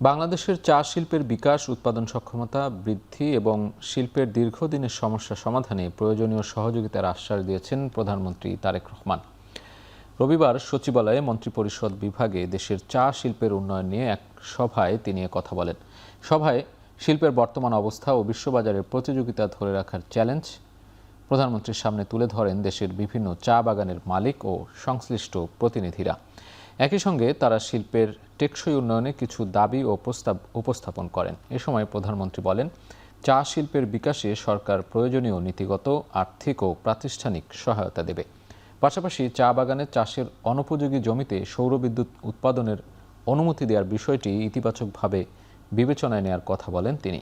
বাংলাদেশের চা শিল্পের বিকাশ, উৎপাদন সক্ষমতা বৃদ্ধি এবং শিল্পের দীর্ঘদিনের সমস্যা সমাধানে প্রয়োজনীয় সহযোগিতার আশ্বাস দিয়েছেন প্রধানমন্ত্রী তারেক রহমান। রবিবার সচিবালয়ে মন্ত্রিপরিষদ বিভাগে দেশের চা শিল্পের উন্নয়ন নিয়ে এক সভায় তিনি কথা বলেন। সভায় শিল্পের বর্তমান অবস্থা ও বিশ্ববাজারের প্রতিযোগিতা ধরে রাখার চ্যালেঞ্জ প্রধানমন্ত্রীর সামনে তুলে ধরেন দেশের বিভিন্ন চা বাগানের মালিক ও সংশ্লিষ্ট প্রতিনিধিরা। একই সঙ্গে তারা শিল্পের টেকসই উন্নয়নে কিছু দাবি ও প্রস্তাব উপস্থাপন করেন। এ সময় প্রধানমন্ত্রী বলেন, চা শিল্পের বিকাশে সরকার প্রয়োজনীয় নীতিগত, আর্থিক ও প্রাতিষ্ঠানিক সহায়তা দেবে। পাশাপাশি চা বাগানে চাষের অনুপযোগী জমিতে সৌরবিদ্যুৎ উৎপাদনের অনুমতি দেওয়ার বিষয়টি ইতিবাচকভাবে বিবেচনায় নেওয়ার কথা বলেন তিনি।